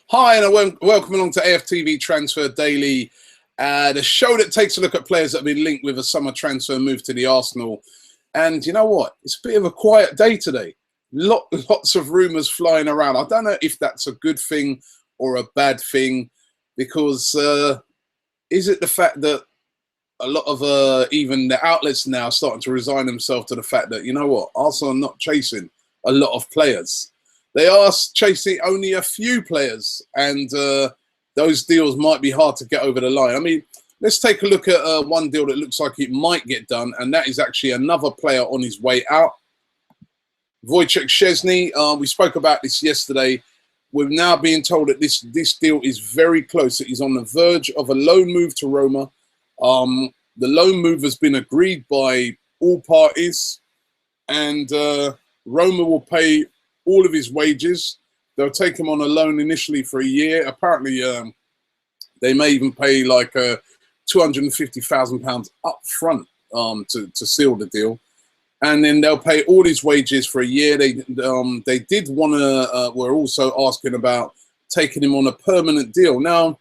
Hi, and welcome along to AFTV Transfer Daily, the show that takes a look at players that have been linked with a summer transfer move to the Arsenal. And you know what? It's a bit of a quiet day today. Lots of rumours flying around. I don't know if that's a good thing or a bad thing, because is it the fact that a lot of even the outlets now are starting to resign themselves to the fact that, you know what, Arsenal are not chasing a lot of players. They are chasing only a few players, and those deals might be hard to get over the line. I mean, let's take a look at one deal that looks like it might get done, and that is actually another player on his way out. Szczęsny, we spoke about this yesterday. We're now being told that this deal is very close. That he's on the verge of a loan move to Roma. The loan move has been agreed by all parties, and Roma will pay all of his wages. They'll take him on a loan initially for a year. Apparently, they may even pay like £250,000 up front to seal the deal, and then they'll pay all his wages for a year. They did want to. We're also asking about taking him on a permanent deal. Now,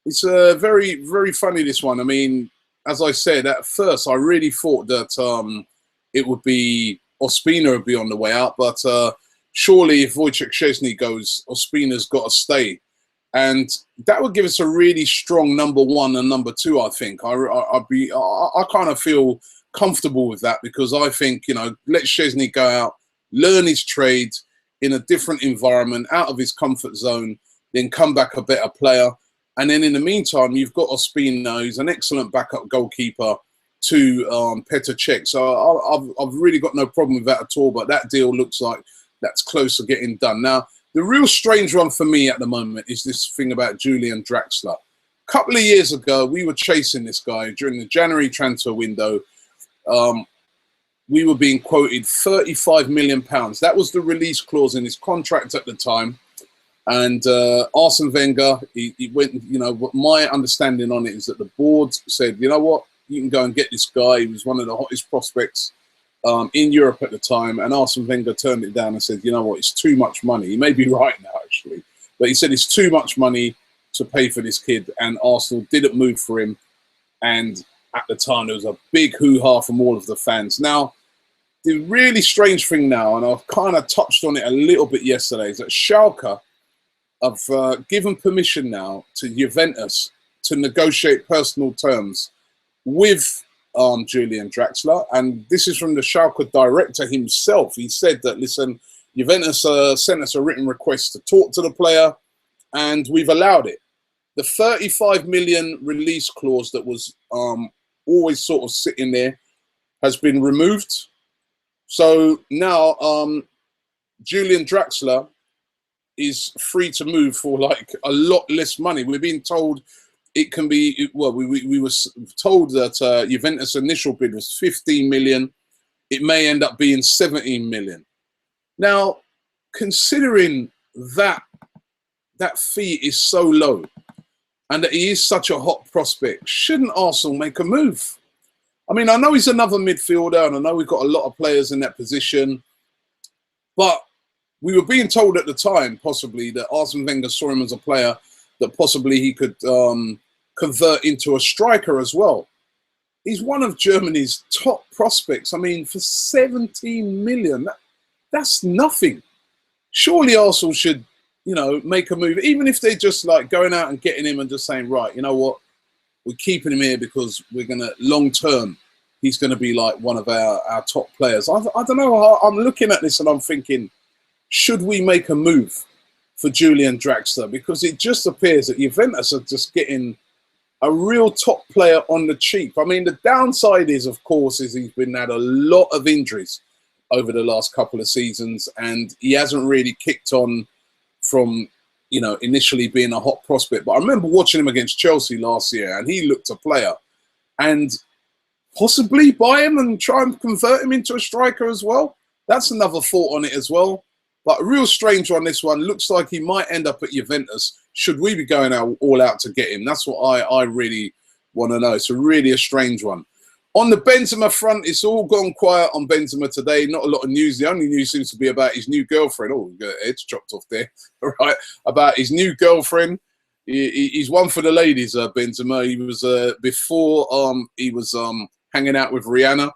it's very, very funny, this one. I mean, as I said at first, I really thought that it would be Ospina would be on the way out, but surely if Szczęsny goes, Ospina's got to stay, and that would give us a really strong number one and number two. I think I kind of feel comfortable with that, because I think, you know, let Szczęsny go out, learn his trade in a different environment, out of his comfort zone, then come back a better player, and then in the meantime you've got Ospina, who's an excellent backup goalkeeper to Petr Cech. So I've really got no problem with that at all, but that deal looks like that's close to getting done. Now, the real strange one for me at the moment is this thing about Julian Draxler. A couple of years ago, we were chasing this guy during the January transfer window. We were being quoted £35 million. That was the release clause in his contract at the time. And Arsene Wenger, he went, you know, my understanding on it is that the board said, you know what, you can go and get this guy. He was one of the hottest prospects in Europe at the time. And Arsene Wenger turned it down and said, you know what, it's too much money. He may be right now, actually. But he said it's too much money to pay for this kid. And Arsenal didn't move for him. And at the time, there was a big hoo-ha from all of the fans. Now, the really strange thing now, and I've kind of touched on it a little bit yesterday, is that Schalke have given permission now to Juventus to negotiate personal terms with Julian Draxler, and this is from the Schalke director himself. He said that, listen, Juventus sent us a written request to talk to the player, and we've allowed it. The 35 million release clause that was always sort of sitting there has been removed. So now Julian Draxler is free to move for like a lot less money. We're being told it can be, well, we were told that Juventus' initial bid was 15 million. It may end up being 17 million. Now, considering that fee is so low and that he is such a hot prospect, shouldn't Arsenal make a move? I mean, I know he's another midfielder, and I know we've got a lot of players in that position, but we were being told at the time, possibly, that Arsene Wenger saw him as a player that possibly he could convert into a striker as well. He's one of Germany's top prospects. I mean, for 17 million, that's nothing. Surely Arsenal should, you know, make a move, even if they're just like going out and getting him and just saying, right, you know what, we're keeping him here because we're going to, long term, he's going to be like one of our top players. I don't know. I'm looking at this and I'm thinking, should we make a move for Julian Draxler? Because it just appears that Juventus are just getting a real top player on the cheap. I mean, the downside is, of course, is he's been had a lot of injuries over the last couple of seasons, and he hasn't really kicked on from, you know, initially being a hot prospect. But I remember watching him against Chelsea last year, and he looked a player. And possibly buy him and try and convert him into a striker as well. That's another thought on it as well. But a real strange one, this one. Looks like he might end up at Juventus. Should we be going all out to get him? That's what I really want to know. It's really a strange one. On the Benzema front, it's all gone quiet on Benzema today. Not a lot of news. The only news seems to be about his new girlfriend. Oh, head's chopped off there. Right, about his new girlfriend. He's one for the ladies, Benzema. He was before he was hanging out with Rihanna.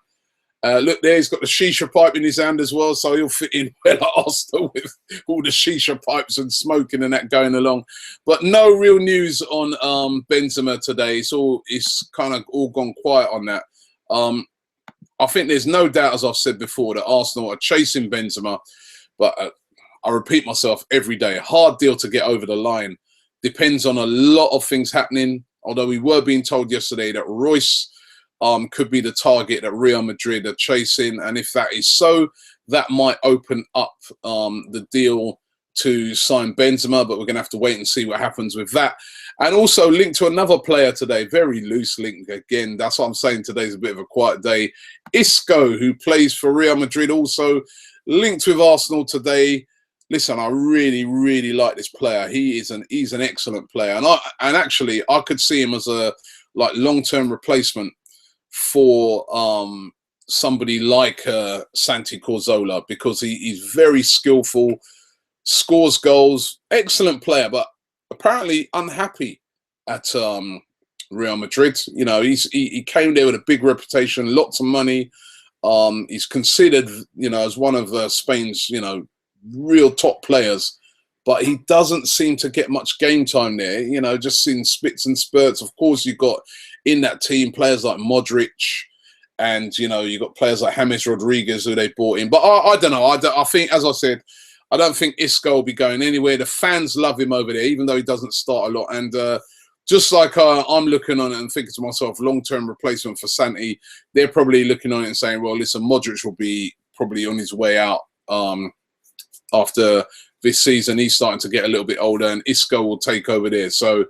Look there, he's got the shisha pipe in his hand as well, so he'll fit in well at Arsenal with all the shisha pipes and smoking and that going along. But no real news on Benzema today. It's kind of all gone quiet on that. I think there's no doubt, as I've said before, that Arsenal are chasing Benzema, but I repeat myself every day, a hard deal to get over the line. Depends on a lot of things happening, although we were being told yesterday that Royce could be the target that Real Madrid are chasing, and if that is so, that might open up the deal to sign Benzema, but we're going to have to wait and see what happens with that. And also linked to another player today, very loose link again. That's what I'm saying, today's a bit of a quiet day. Isco, who plays for Real Madrid, also linked with Arsenal today. Listen, I really, really like this player. He's an excellent player, and actually I could see him as a long-term replacement for somebody like Santi Cazorla, because he's very skillful, scores goals, excellent player, but apparently unhappy at Real Madrid. You know, he came there with a big reputation, lots of money. He's considered, you know, as one of Spain's, you know, real top players, but he doesn't seem to get much game time there. You know, just in spits and spurts. Of course, you've got in that team players like Modric, and you know, you've got players like James Rodriguez who they brought in. But I don't know. I think, as I said, I don't think Isco will be going anywhere. The fans love him over there, even though he doesn't start a lot. And just like I'm looking on it and thinking to myself, long-term replacement for Santi, they're probably looking on it and saying, well, listen, Modric will be probably on his way out after this season. He's starting to get a little bit older, and Isco will take over there. So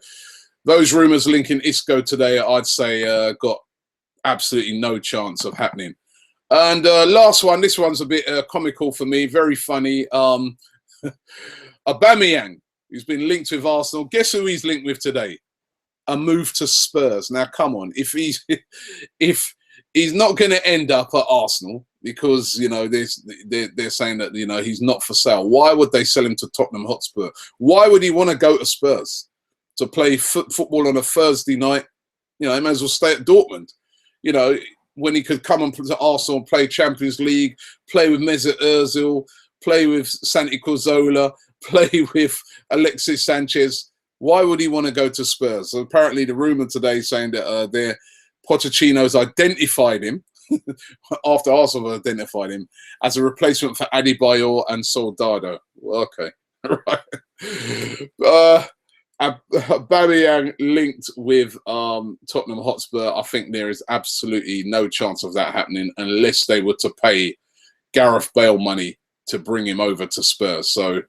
those rumours linking Isco today, I'd say, got absolutely no chance of happening. And last one, this one's a bit comical for me, very funny. Aubameyang, who's been linked with Arsenal. Guess who he's linked with today? A move to Spurs. Now, come on, if he's not going to end up at Arsenal, because, you know, they're saying that, you know, he's not for sale. Why would they sell him to Tottenham Hotspur? Why would he want to go to Spurs to play football on a Thursday night? You know, he may as well stay at Dortmund. You know, when he could come and to Arsenal, play Champions League, play with Mesut Ozil, play with Santi Cazorla, play with Alexis Sanchez. Why would he want to go to Spurs? So apparently the rumour today saying that Pochettino's identified him, after Arsenal have identified him, as a replacement for Adebayor and Soldado. Well, okay. Right. Aubameyang linked with Tottenham Hotspur. I think there is absolutely no chance of that happening unless they were to pay Gareth Bale money to bring him over to Spurs. So,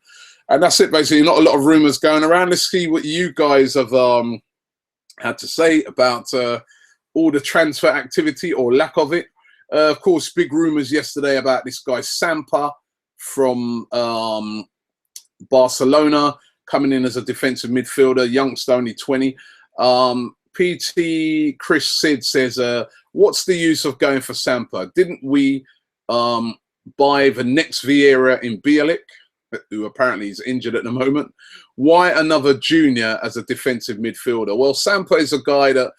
and that's it basically. Not a lot of rumours going around. Let's see what you guys have had to say about all the transfer activity or lack of it. Of course, big rumours yesterday about this guy Sampa from Barcelona, coming in as a defensive midfielder, youngster, only 20. PT Chris Sid says, what's the use of going for Sampa? Didn't we buy the next Vieira in Bielik, who apparently is injured at the moment? Why another junior as a defensive midfielder? Well, Sampa is a guy that,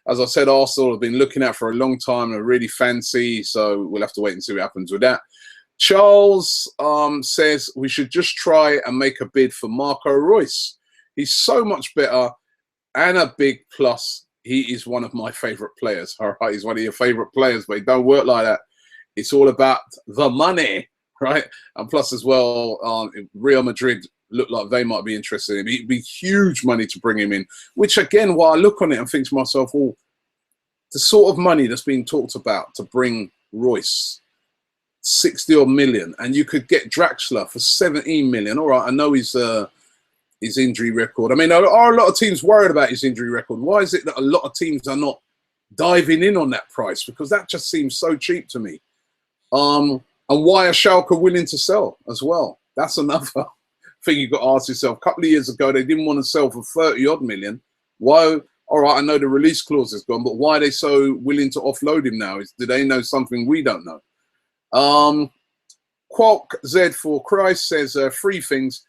as I said, Arsenal have been looking at for a long time and really fancy, so we'll have to wait and see what happens with that. Charles says we should just try and make a bid for Marco Reus. He's so much better, and a big plus, he is one of my favourite players. All right, he's one of your favourite players, but it don't work like that. It's all about the money, right? And plus as well, Real Madrid look like they might be interested in him. It'd be huge money to bring him in, which again, while I look on it and think to myself, well, the sort of money that's being talked about to bring Reus, 60 odd million, and you could get Draxler for 17 million. All right, I know his injury record. I mean, are a lot of teams worried about his injury record? Why is it that a lot of teams are not diving in on that price? Because that just seems so cheap to me. And why are Schalke willing to sell as well? That's another thing you've got to ask yourself. A couple of years ago, they didn't want to sell for 30 odd million. Why all right, I know the release clause is gone, but why are they so willing to offload him now? Do they know something we don't know? Qualk Z for Christ says 3 things.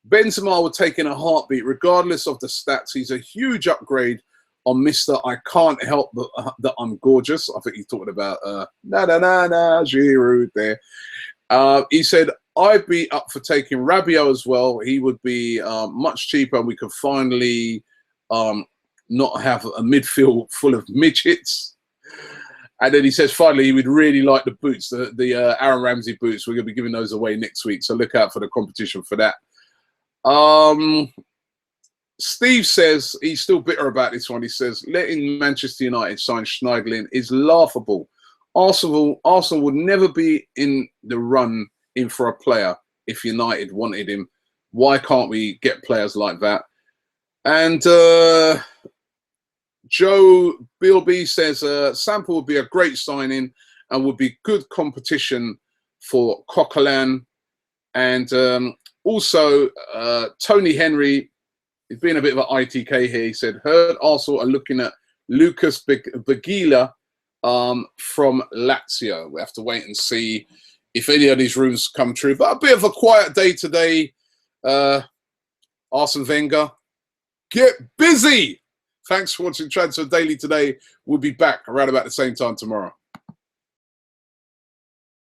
Benzema will take in a heartbeat, regardless of the stats. He's a huge upgrade on Mr. I can't help that I'm gorgeous. I think he's talking about Giroud there. He said, I'd be up for taking Rabiot as well. He would be much cheaper, and we could finally not have a midfield full of midgets. And then he says, finally, he would really like the boots, the Aaron Ramsey boots. We're going to be giving those away next week, so look out for the competition for that. Steve says he's still bitter about this one. He says, letting Manchester United sign Schneiderlin is laughable. Arsenal would never be in the run in for a player if United wanted him. Why can't we get players like that? And Joe Bilby says Sample would be a great signing and would be good competition for Coquelin. And also Tony Henry, he's been a bit of an ITK here. He said, heard Arsenal are looking at Lucas Bagila from Lazio. We have to wait and see if any of these rumours come true. But a bit of a quiet day today. Arsene Wenger, get busy. Thanks for watching Transfer Daily today. We'll be back around about the same time tomorrow.